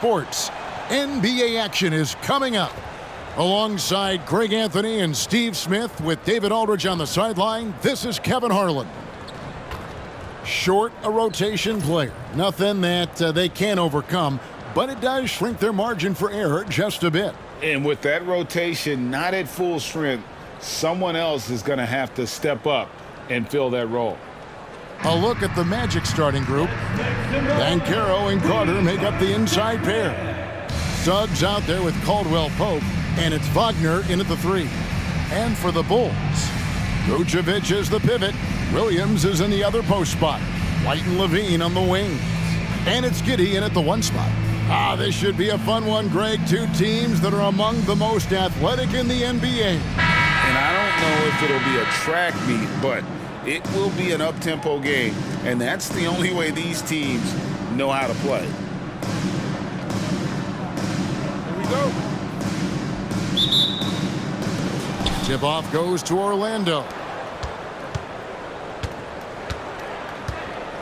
sports. NBA action is coming up. Alongside Greg Anthony and Steve Smith with David Aldridge on the sideline, this is Kevin Harlan. Short a rotation player. Nothing that they can't overcome, but it does shrink their margin for error just a bit. And with that rotation not at full strength, someone else is going to have to step up and fill that role. A look at the Magic starting group. Banchero and Carter make up the inside pair. Suggs out there with Caldwell Pope, and it's Wagner in at the 3. And for the Bulls, Vucevic is the pivot. Williams is in the other post spot. White and Levine on the wing. And it's Giddey in at the 1 spot. This should be a fun one, Greg. Two teams that are among the most athletic in the NBA. And I don't know if it'll be a track meet, but it will be an up-tempo game, and that's the only way these teams know how to play. Here we go. Tip-off goes to Orlando.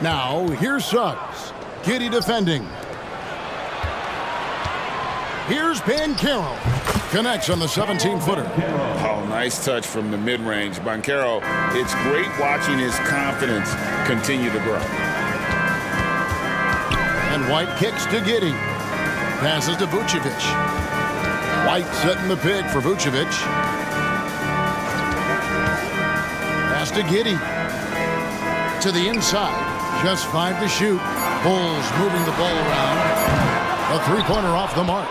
Now, here's Suggs. Giddey defending. Here's Banchero. Connects on the 17-footer. Oh, nice touch from the mid-range. Banchero, it's great watching his confidence continue to grow. And White kicks to Giddey. Passes to Vucevic. White setting the pick for Vucevic. Pass to Giddey. To the inside. Just 5 to shoot. Bulls moving the ball around. A three-pointer off the mark.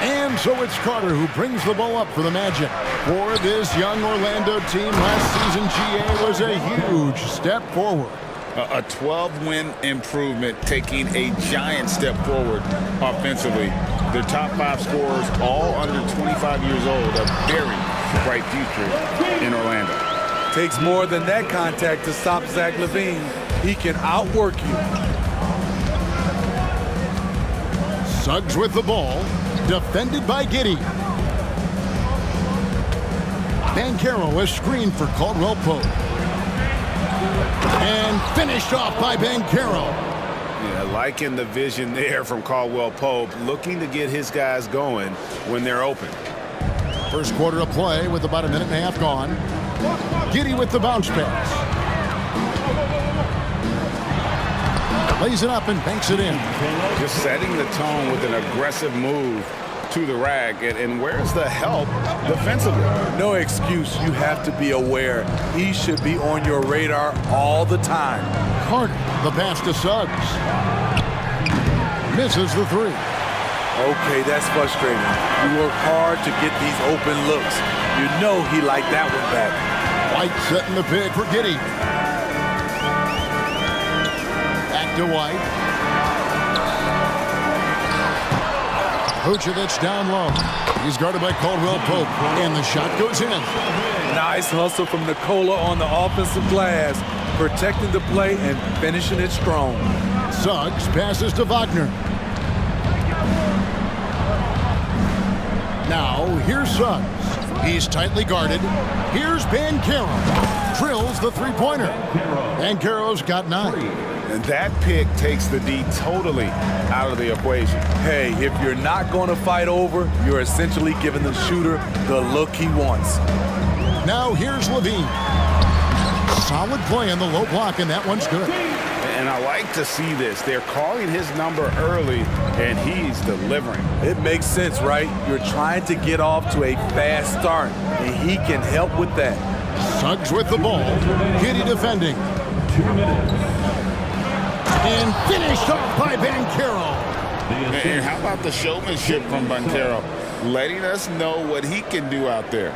And so it's Carter who brings the ball up for the Magic. For this young Orlando team, last season GA was a huge step forward. A 12-win improvement, taking a giant step forward offensively. Their top 5 scorers, all under 25 years old, a very bright future in Orlando. Takes more than that contact to stop Zach LaVine. He can outwork you. Suggs with the ball. Defended by Giddey. Banchero is screened for Caldwell Pope. And finished off by Banchero. Yeah, liking the vision there from Caldwell Pope, looking to get his guys going when they're open. First quarter of play with about a minute and a half gone. Giddey with the bounce pass. Lays it up and banks it in. Just setting the tone with an aggressive move to the rack. And where's the help defensively? No excuse. You have to be aware. He should be on your radar all the time. Carter, the pass to Suggs. Misses the 3. Okay, that's frustrating. You work hard to get these open looks. You know he liked that one back. White setting the pick for Giddey. Back to White. Vucevic down low. He's guarded by Caldwell Pope. And the shot goes in. Nice hustle from Nikola on the offensive glass, protecting the play and finishing it strong. Suggs passes to Wagner. Now, here's Suggs. He's tightly guarded. Here's Banchero. Drills the three-pointer. Banchero's got 9. And that pick takes the D totally out of the equation. Hey, if you're not going to fight over, you're essentially giving the shooter the look he wants. Now here's Levine. Solid play in the low block, and that one's good. And I like to see this. They're calling his number early, and he's delivering. It makes sense, right? You're trying to get off to a fast start, and he can help with that. Suggs with the ball. Giddey defending. 2 minutes. And finished off by Banchero. And how about the showmanship from Banchero, letting us know what he can do out there.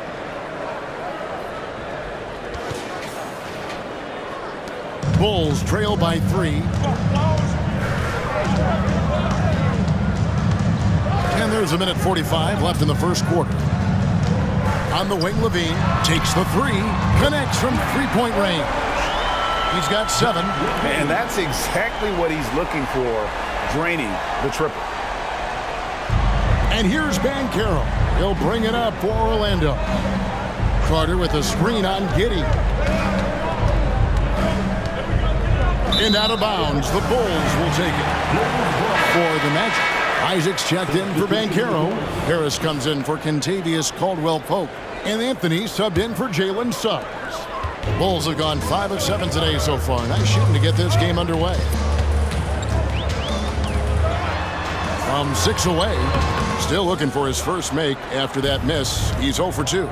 Bulls trail by 3. And there's a minute 45 left in the first quarter. On the wing, Levine takes the 3, connects from three-point range. He's got 7. And that's exactly what he's looking for, draining the triple. And here's Banchero. He'll bring it up for Orlando. Carter with a screen on Giddey. And out of bounds, the Bulls will take it. for the Magic. Isaac's checked in for Banchero. Harris comes in for Kentavious Caldwell-Pope. And Anthony subbed in for Jalen Suggs. Bulls have gone 5 of 7 today so far. Nice shooting to get this game underway. From 6 away, still looking for his first make after that miss. He's 0 for 2.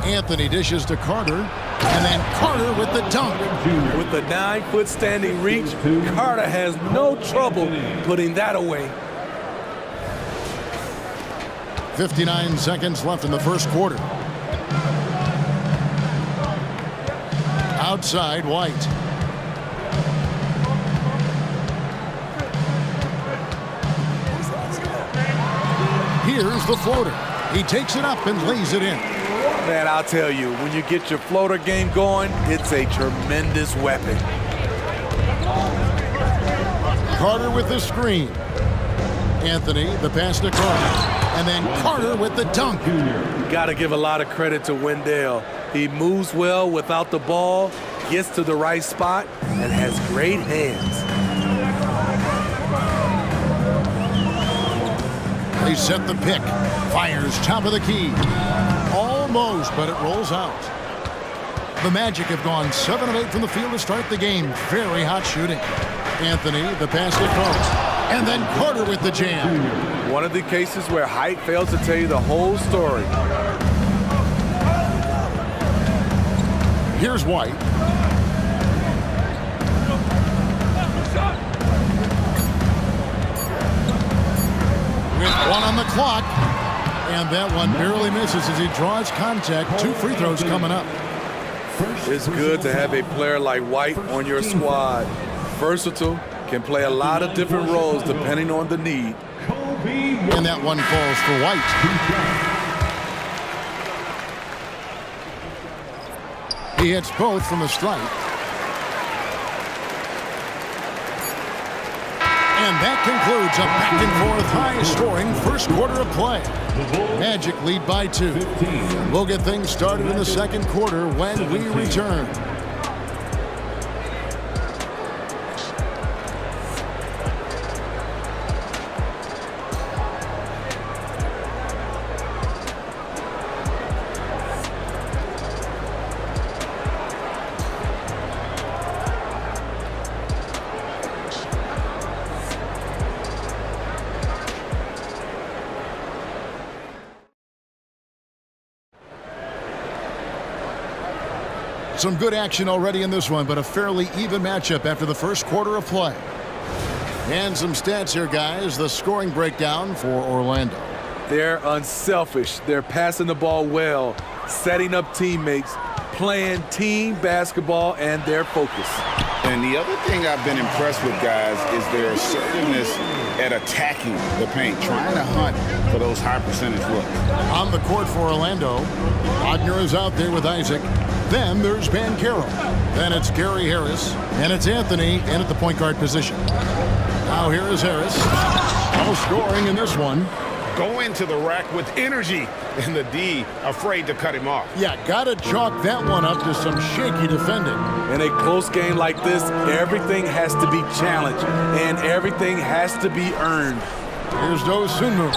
Anthony dishes to Carter, and then Carter with the dunk. With the 9-foot standing reach, Carter has no trouble putting that away. 59 seconds left in the first quarter. Outside, White. Here's the floater. He takes it up and lays it in. Man, I'll tell you, when you get your floater game going, it's a tremendous weapon. Carter with the screen. Anthony, the pass to Carter. And then Carter with the dunk. You got to give a lot of credit to Wendell. He moves well without the ball, gets to the right spot, and has great hands. They set the pick. Fires top of the key. Almost, but it rolls out. The Magic have gone 7 of 8 from the field to start the game. Very hot shooting. Anthony, the pass to Carter. And then Carter with the jam. One of the cases where height fails to tell you the whole story. Here's White. With 1 on the clock. And that one barely misses as he draws contact. 2 free throws coming up. It's good to have a player like White on your squad. Versatile, can play a lot of different roles depending on the need. And that one falls for White. He hits both from the stripe. And that concludes a back-and-forth high-scoring first quarter of play. Magic lead by 2. We'll get things started in the second quarter when we return. Some good action already in this one, but a fairly even matchup after the first quarter of play. And some stats here, guys. The scoring breakdown for Orlando. They're unselfish. They're passing the ball well, setting up teammates, playing team basketball, and their focus. And the other thing I've been impressed with, guys, is their assertiveness at attacking the paint, trying to hunt for those high percentage looks. On the court for Orlando, Wagner is out there with Isaac. Then there's Banchero. Then it's Gary Harris. And it's Anthony in at the point guard position. Now here is Harris. No scoring in this one. Going to the rack with energy. And the D afraid to cut him off. Yeah, got to chalk that one up to some shaky defending. In a close game like this, everything has to be challenged. And everything has to be earned. Here's Dosunmu.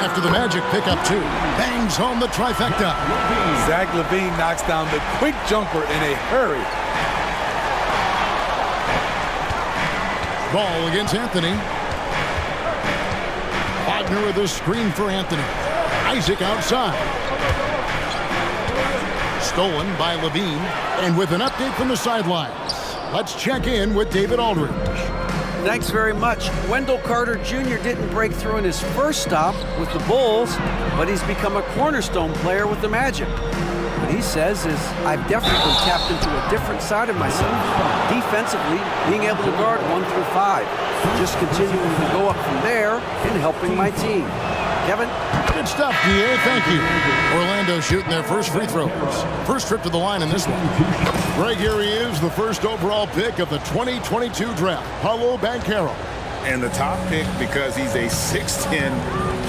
After the Magic pick up 2. Bangs home the trifecta. Zach LaVine knocks down the quick jumper in a hurry. Ball against Anthony. Wagner with a screen for Anthony. Isaac outside. Stolen by LaVine. And with an update from the sidelines, let's check in with David Aldridge. Thanks very much. Wendell Carter Jr. didn't break through in his first stop with the Bulls, but he's become a cornerstone player with the Magic. What he says is, I've definitely tapped into a different side of myself. Defensively, being able to guard 1 through 5. Just continuing to go up from there and helping my team. Kevin? Good stuff, D.A. Thank you. Orlando shooting their first free throws. First trip to the line in this one. Right here he is, the first overall pick of the 2022 draft, Paolo Banchero. And the top pick because he's a 6'10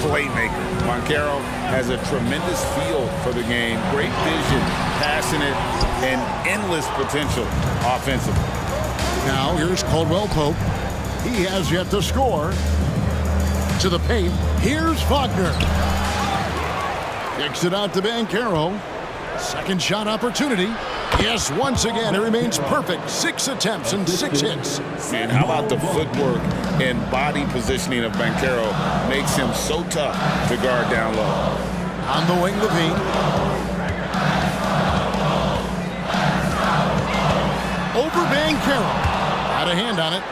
playmaker. Banchero has a tremendous feel for the game, great vision, passionate, and endless potential offensively. Now here's Caldwell Pope. He has yet to score. To the paint. Here's Wagner. Kicks it out to Banchero. Second shot opportunity. Yes, once again, it remains perfect. 6 attempts and 6 hits. Man, how about the footwork and body positioning of Banchero makes him so tough to guard down low. On the wing, Levine. Over Banchero. Had a hand on it.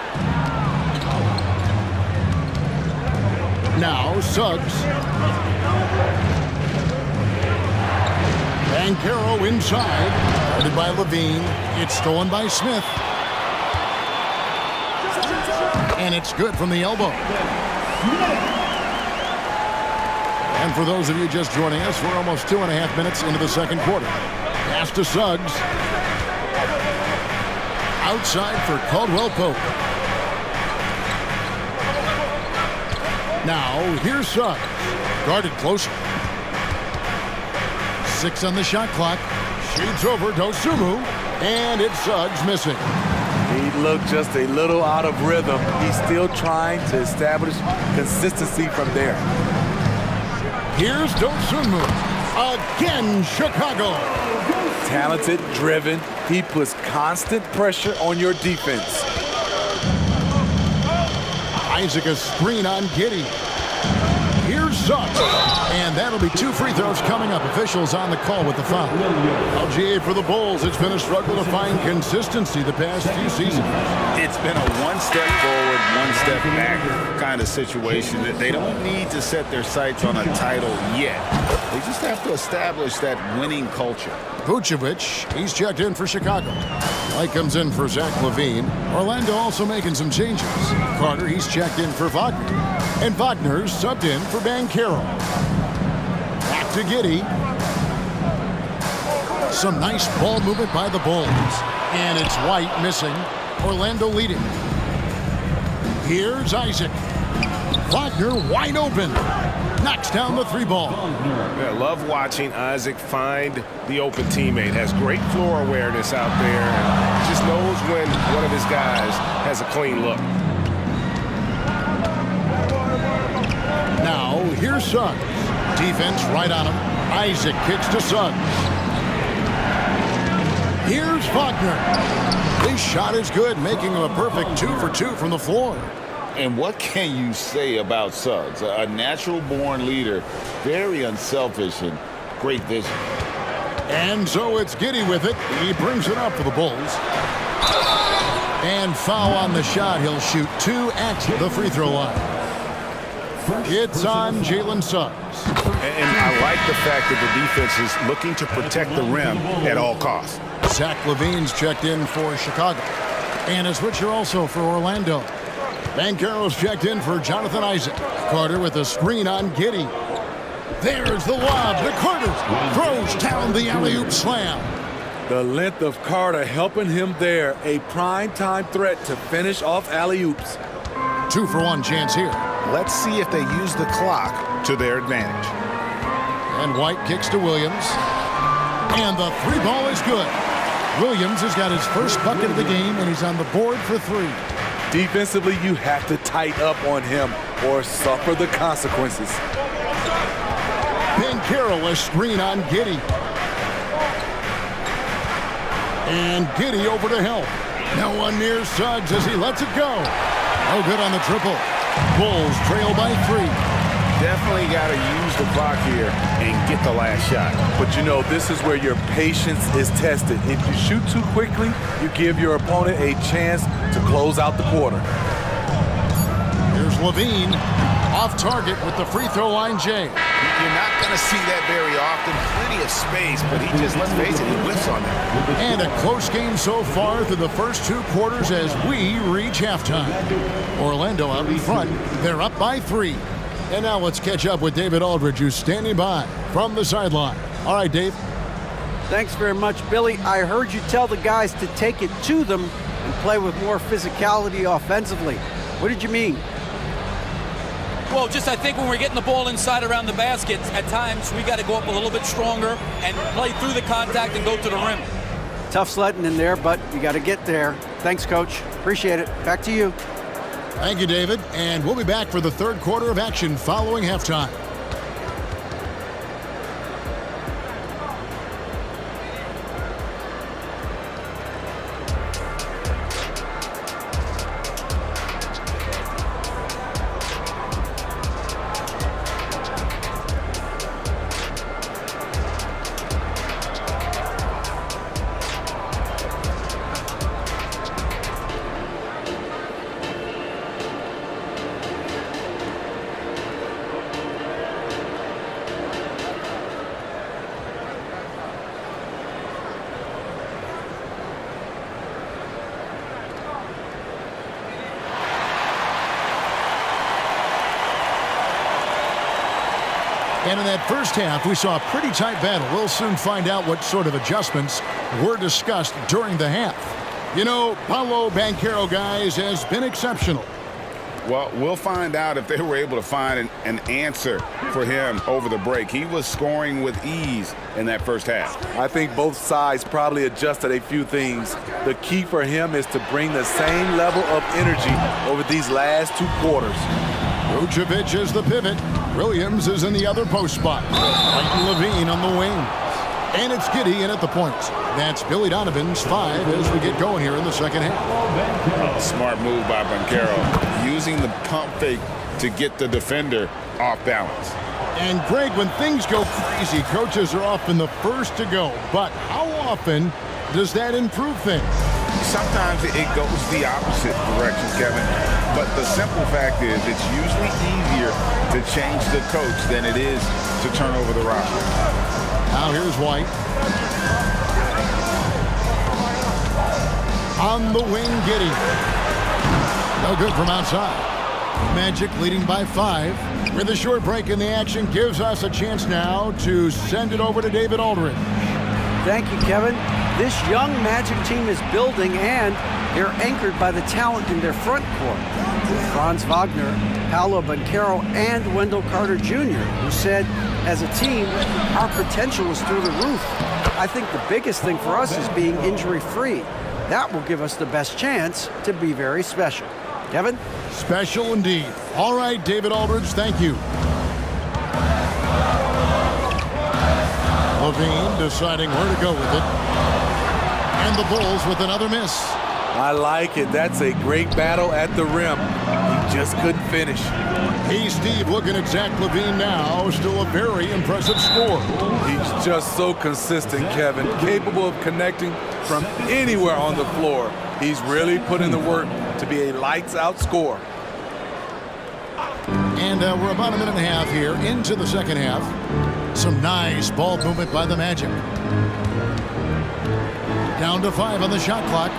Now, Suggs. Banchero inside. Guarded by Levine. It's stolen by Smith. And it's good from the elbow. And for those of you just joining us, we're almost 2.5 minutes into the second quarter. Pass to Suggs. Outside for Caldwell Pope. Now, here's Suggs. Guarded closer. 6 on the shot clock. Shoots over Dosunmu. And it's Suggs missing. He looked just a little out of rhythm. He's still trying to establish consistency from there. Here's Dosunmu. Again, Chicago. Talented, driven. He puts constant pressure on your defense. Isaac a screen on Giddey. Here's Suggs. And that'll be 2 free throws coming up. Officials on the call with the foul. LGA for the Bulls. It's been a struggle to find consistency the past few seasons. It's been a one step forward, one step back kind of situation. That they don't need to set their sights on a title yet. They just have to establish that winning culture. Vucevic, he's checked in for Chicago. White comes in for Zach LaVine. Orlando also making some changes. Carter, he's checked in for Wagner. And Wagner's subbed in for Banchero. Back to Giddey. Some nice ball movement by the Bulls. And it's White missing. Orlando leading. Here's Isaac. Wagner wide open. Knocks down the 3 ball. Yeah, love watching Isaac find the open teammate. Has great floor awareness out there. And just knows when one of his guys has a clean look. Now, here's Suggs. Defense right on him. Isaac kicks to Suggs. Here's Wagner. His shot is good, making him a perfect 2 for 2 from the floor. And what can you say about Suggs? A natural-born leader, very unselfish and great vision. And so it's Giddey with it. He brings it up for the Bulls. And foul on the shot. He'll shoot 2 at the free throw line. It's on Jalen Suggs. And I like the fact that the defense is looking to protect the rim at all costs. Zach LaVine's checked in for Chicago. And a switcher also for Orlando. Banchero's checked in for Jonathan Isaac. Carter with a screen on Giddey. There's the lob to Carter. Throws down the alley-oop slam. The length of Carter helping him there. A prime-time threat to finish off alley-oops. 2 for 1 chance here. Let's see if they use the clock to their advantage. And White kicks to Williams. And the 3 ball is good. Williams has got his first bucket of the game, and he's on the board for 3. Defensively, you have to tighten up on him or suffer the consequences. Banchero a screen on Giddey. And Giddey over to help. No one near Suggs as he lets it go. No good on the triple. Bulls trail by 3. Definitely got to use the clock here and get the last shot. But you know, this is where your patience is tested. If you shoot too quickly, you give your opponent a chance to close out the quarter. Here's Levine. Off target with the free throw line, Jay. You're not going to see that very often. Plenty of space, but he just, let's face it, he whiffs on that. And a close game so far through the first 2 quarters as we reach halftime. Orlando out in front. They're up by 3. And now let's catch up with David Aldridge, who's standing by from the sideline. All right, Dave. Thanks very much, Billy. I heard you tell the guys to take it to them and play with more physicality offensively. What did you mean? Well, just I think when we're getting the ball inside around the basket, at times we got to go up a little bit stronger and play through the contact and go to the rim. Tough sledding in there, but you got to get there. Thanks, Coach. Appreciate it. Back to you. Thank you, David. And we'll be back for the third quarter of action following halftime. And in that first half, we saw a pretty tight battle. We'll soon find out what sort of adjustments were discussed during the half. You know, Paolo Banchero, guys, has been exceptional. Well, we'll find out if they were able to find an answer for him over the break. He was scoring with ease in that first half. I think both sides probably adjusted a few things. The key for him is to bring the same level of energy over these last 2 quarters. Vucevic is the pivot. Williams is in the other post spot. Clayton Levine on the wing. And it's Giddey in at the points. That's Billy Donovan's 5 as we get going here in the second half. Smart move by Banchero, using the pump fake to get the defender off balance. And Greg, when things go crazy, coaches are often the first to go. But how often does that improve things? Sometimes it goes the opposite direction, Kevin. But the simple fact is it's usually easier to change the coach than it is to turn over the roster. Now here's White. On the wing, Giddey. No good from outside. Magic leading by 5. With a short break in the action gives us a chance now to send it over to David Aldridge. Thank you, Kevin. This young Magic team is building, and they're anchored by the talent in their front court. Franz Wagner, Paolo Banchero, and Wendell Carter Jr., who said, as a team, our potential is through the roof. I think the biggest thing for us is being injury-free. That will give us the best chance to be very special. Kevin? Special indeed. All right, David Aldridge, thank you. Levine deciding where to go with it. And the Bulls with another miss. I like it. That's a great battle at the rim. He just couldn't finish. Hey, Steve, looking at Zach Levine now. Still a very impressive score. He's just so consistent, Kevin. Capable of connecting from anywhere on the floor. He's really put in the work to be a lights-out scorer. And we're about a minute and a half here into the second half. Some nice ball movement by the Magic. Down to 5 on the shot clock.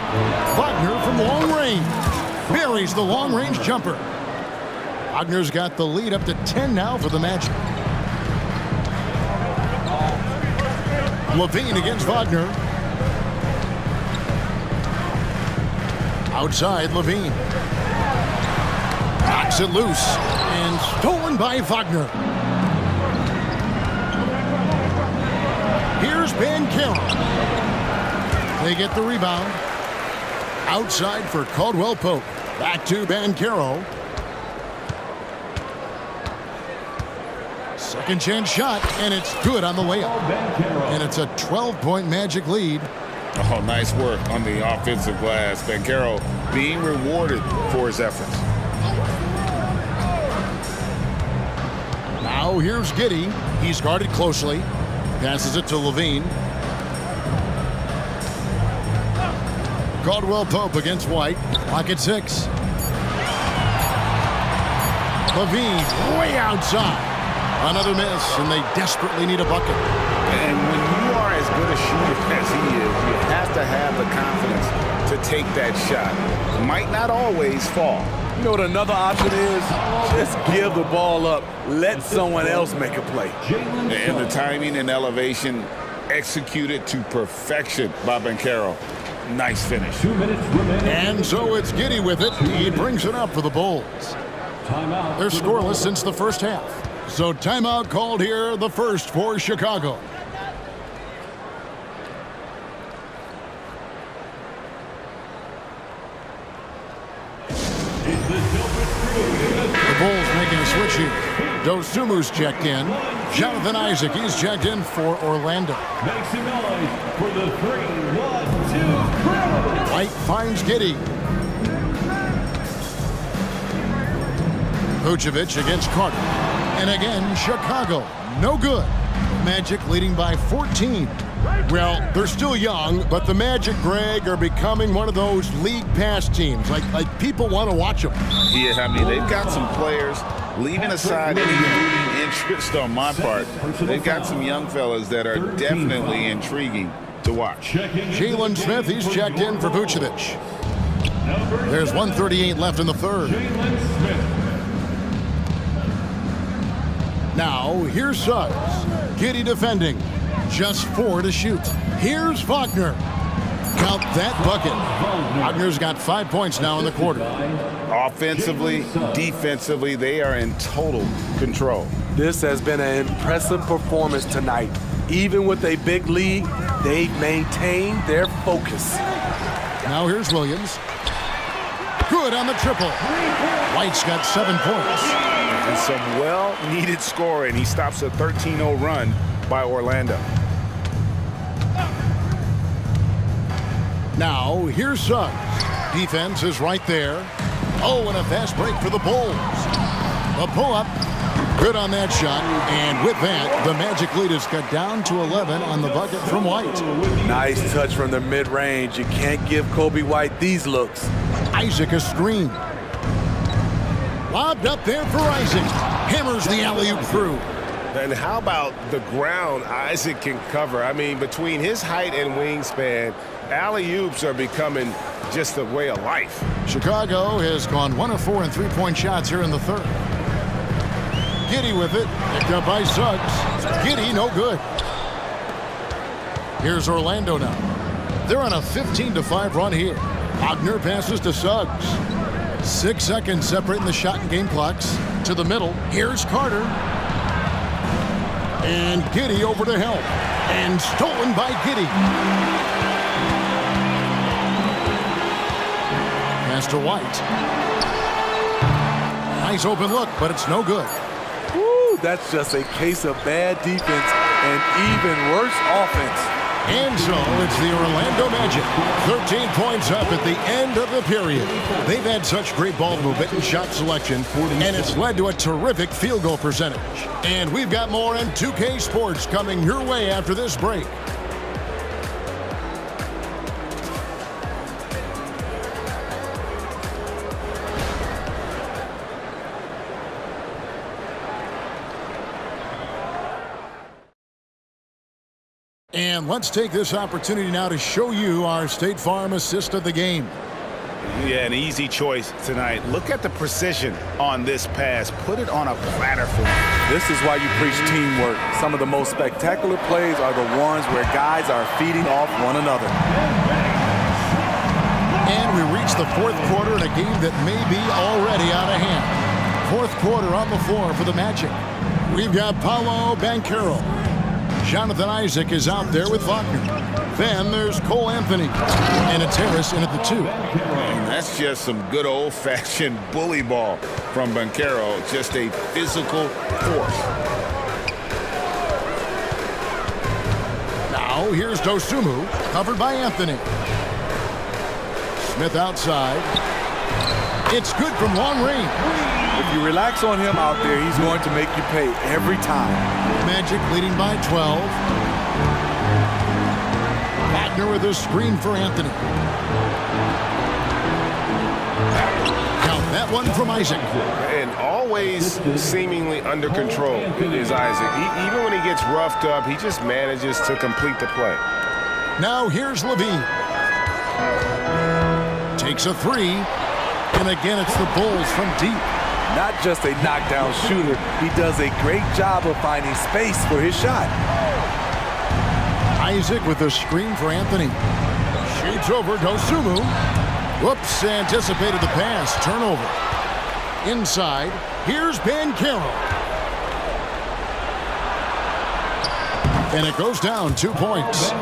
Wagner from long range. Buries the long-range jumper. Wagner's got the lead up to 10 now for the Magic. Levine against Wagner. Outside, Levine. Knocks it loose. And stolen by Wagner. Here's Banchero. They get the rebound. Outside for Caldwell Pope. Back to Banchero. Second chance shot, and it's good on the layup. And it's a 12-point Magic lead. Oh, nice work on the offensive glass. Banchero being rewarded for his efforts. Now here's Giddey. He's guarded closely. Passes it to Levine. Caldwell Pope against White. Clock at 6. Levine way outside. Another miss, and they desperately need a bucket. And when you are as good a shooter as he is, you have to have the confidence to take that shot. Might not always fall. You know what another option is? Just give the ball up. Let someone else make a play. And the timing and elevation executed to perfection by Banchero. Nice finish. 2 minutes remaining. And so it's Giddey with it. He brings it up for the Bulls. Timeout. They're scoreless since the first half. So timeout called here, the first for Chicago. The Bulls making a switch here. Dosumu's checked in. Jonathan Isaac, he's checked in for Orlando. Make some noise for the 3-1-2 White finds Giddey. Vucevic against Carter. And again, Chicago. No good. Magic leading by 14. Well, they're still young, but the Magic, Greg, are becoming one of those league pass teams. Like people want to watch them. Yeah, I mean, they've got some players, leaving aside any interest on my part, they've got some young fellas that are definitely intriguing to watch. Jalen Smith, he's checked in for Vucevic. There's 1:38 left in the third. Now, here's Suggs. Giddey defending. Just 4 to shoot. Here's Wagner. Count that bucket. Wagner's got 5 points now in the quarter. Offensively, defensively, they are in total control. This has been an impressive performance tonight. Even with a big lead, they've maintained their focus. Now here's Williams. Good on the triple. White's got 7 points. And some well-needed scoring. He stops a 13-0 run by Orlando. Now, here's Suggs. Defense is right there. Oh, and a fast break for the Bulls. A pull-up. Good on that shot. And with that, the Magic lead is cut down to 11 on the bucket from White. Nice touch from the mid-range. You can't give Kobe White these looks. Isaac a screen. Lobbed up there for Isaac. Hammers the alley-oop through. And how about the ground Isaac can cover? I mean, between his height and wingspan, alley-oops are becoming just a way of life. Chicago has gone 1 of 4 in three-point shots here in the third. Giddey with it. Picked up by Suggs. Giddey, no good. Here's Orlando now. They're on a 15-5 run here. Wagner passes to Suggs. 6 seconds separating the shot and game clocks. To the middle. Here's Carter. And Giddey over to help. And stolen by Giddey. Pass to White. Nice open look, but it's no good. Woo, that's just a case of bad defense and even worse offense. And so it's the Orlando Magic. 13 points up at the end of the period. They've had such great ball movement and shot selection, and it's led to a terrific field goal percentage. And we've got more in 2K Sports coming your way after this break. And let's take this opportunity now to show you our State Farm assist of the game. Yeah, an easy choice tonight. Look at the precision on this pass. Put it on a platter for me. This is why you preach teamwork. Some of the most spectacular plays are the ones where guys are feeding off one another. And we reach the fourth quarter in a game that may be already out of hand. Fourth quarter on the floor for the Magic. We've got Paolo Banchero. Jonathan Isaac is out there with Wagner. Then there's Cole Anthony. And it's Harris in at the 2. And that's just some good old-fashioned bully ball from Banchero. Just a physical force. Now here's Dosumu, covered by Anthony. Smith outside. It's good from long range. If you relax on him out there, he's going to make you pay every time. Magic leading by 12. Wagner with a screen for Anthony. Count that one from Isaac. And always seemingly under control is Isaac. Even when he gets roughed up, he just manages to complete the play. Now here's Levine. Takes a 3. And again, it's the Bulls from deep. Not just a knockdown shooter, he does a great job of finding space for his shot. Isaac with a screen for Anthony. Shoots over Dosumu. Whoops, anticipated the pass. Turnover. Inside, here's Banchero. And it goes down 2 points.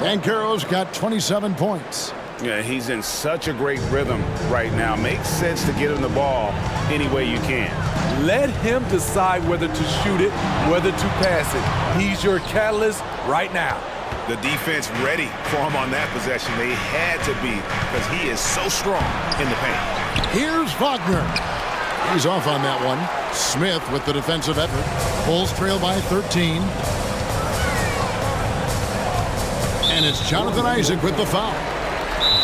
Banchero's got 27 points. Yeah, he's in such a great rhythm right now. Makes sense to get him the ball any way you can. Let him decide whether to shoot it, whether to pass it. He's your catalyst right now. The defense ready for him on that possession. They had to be, because he is so strong in the paint. Here's Wagner. He's off on that one. Smith with the defensive effort. Bulls trail by 13. And it's Jonathan Isaac with the foul.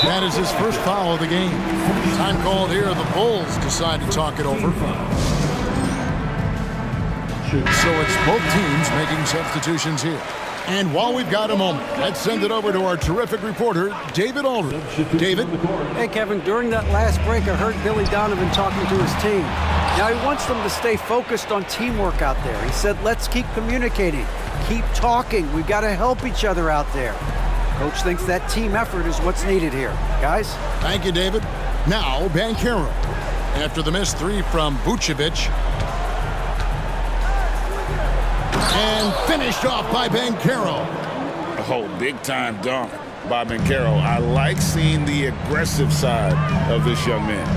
That is his first foul of the game. Time called here. The Bulls decide to talk it over. So it's both teams making substitutions here. And while we've got a moment, let's send it over to our terrific reporter, David Aldridge. David? Hey, Kevin, during that last break, I heard Billy Donovan talking to his team. Now, he wants them to stay focused on teamwork out there. He said, let's keep communicating, keep talking. We've got to help each other out there. Coach thinks that team effort is what's needed here. Guys? Thank you, David. Now, Banchero. After the missed three from Vucevic. And finished off by Banchero. Oh, big-time dunk by Banchero. I like seeing the aggressive side of this young man.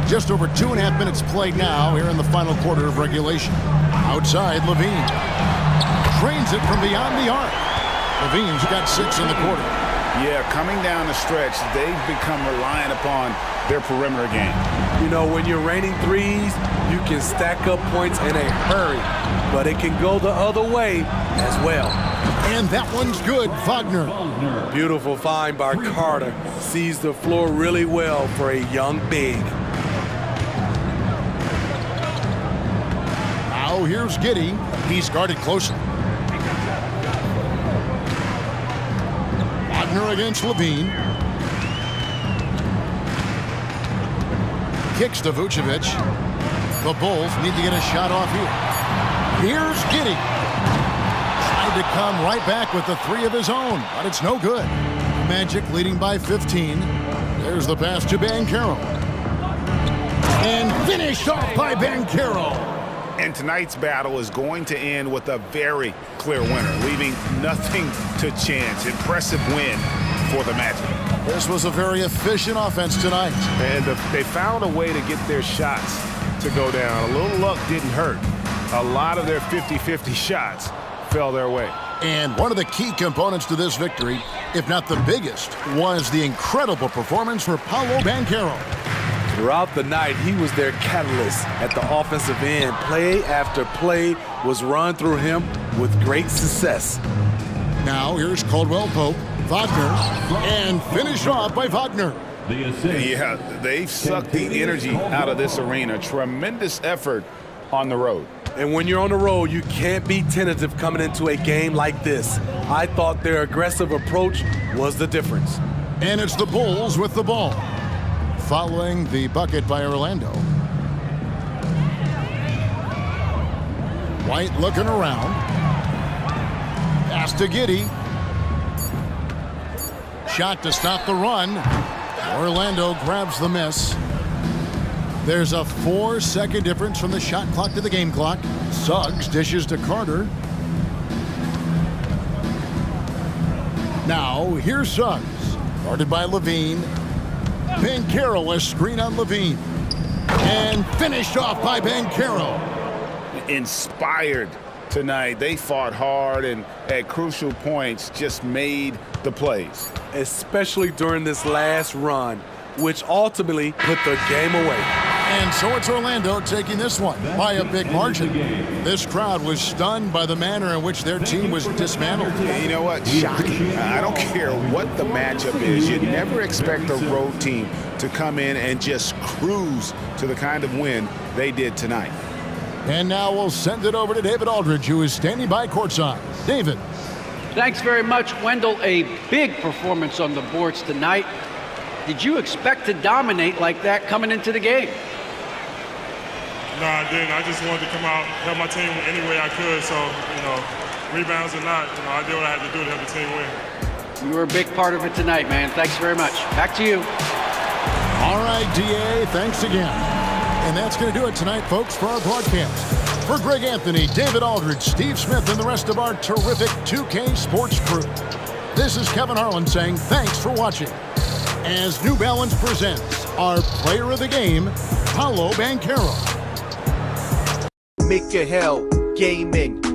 Just over 2.5 minutes played now here in the final quarter of regulation. Outside, Levine. Trains it from beyond the arc. Levine's got 6 in the quarter. Yeah, coming down the stretch, they've become reliant upon their perimeter game. You know, when you're raining threes, you can stack up points in a hurry, but it can go the other way as well. And that one's good, Wagner. Beautiful find by Carter. Sees the floor really well for a young big. Now here's Giddey. He's guarded closely. Wagner against Levine. Kicks to Vucevic. The Bulls need to get a shot off here. Here's Giddey. Tried to come right back with the three of his own, but it's no good. Magic leading by 15. There's the pass to Banchero. And finished off by Banchero. And tonight's battle is going to end with a very clear winner, leaving nothing to chance. Impressive win for the Magic. This was a very efficient offense tonight. And they found a way to get their shots to go down. A little luck didn't hurt. A lot of their 50-50 shots fell their way. And one of the key components to this victory, if not the biggest, was the incredible performance for Paolo Banchero. Throughout the night, he was their catalyst at the offensive end. Play after play was run through him with great success. Now here's Caldwell Pope, Wagner, and finished off by Wagner. Yeah, they've sucked the energy out of this arena. Tremendous effort on the road. And when you're on the road, you can't be tentative coming into a game like this. I thought their aggressive approach was the difference. And it's the Bulls with the ball. Following the bucket by Orlando. White looking around. Pass to Giddey. Shot to stop the run. Orlando grabs the miss. There's a 4-second difference from the shot clock to the game clock. Suggs dishes to Carter. Now, here's Suggs. Guarded by Levine. Banchero, a screen on Levine. And finished off by Banchero. Inspired tonight. They fought hard and at crucial points just made the plays. Especially during this last run, which ultimately put the game away. And so it's Orlando taking this one by a big margin. This crowd was stunned by the manner in which their team was dismantled. You know what? Shocking. I don't care what the matchup is. You never expect a road team to come in and just cruise to the kind of win they did tonight. And now we'll send it over to David Aldridge, who is standing by courtside. David. Thanks very much, Wendell. A big performance on the boards tonight. Did you expect to dominate like that coming into the game? No, I didn't. I just wanted to come out, help my team any way I could. So, rebounds or not, I did what I had to do to help the team win. You were a big part of it tonight, man. Thanks very much. Back to you. All right, DA, thanks again. And that's going to do it tonight, folks, for our broadcast. For Greg Anthony, David Aldridge, Steve Smith, and the rest of our terrific 2K Sports crew, this is Kevin Harlan saying thanks for watching as New Balance presents our player of the game, Paolo Banchero. Make your hell gaming.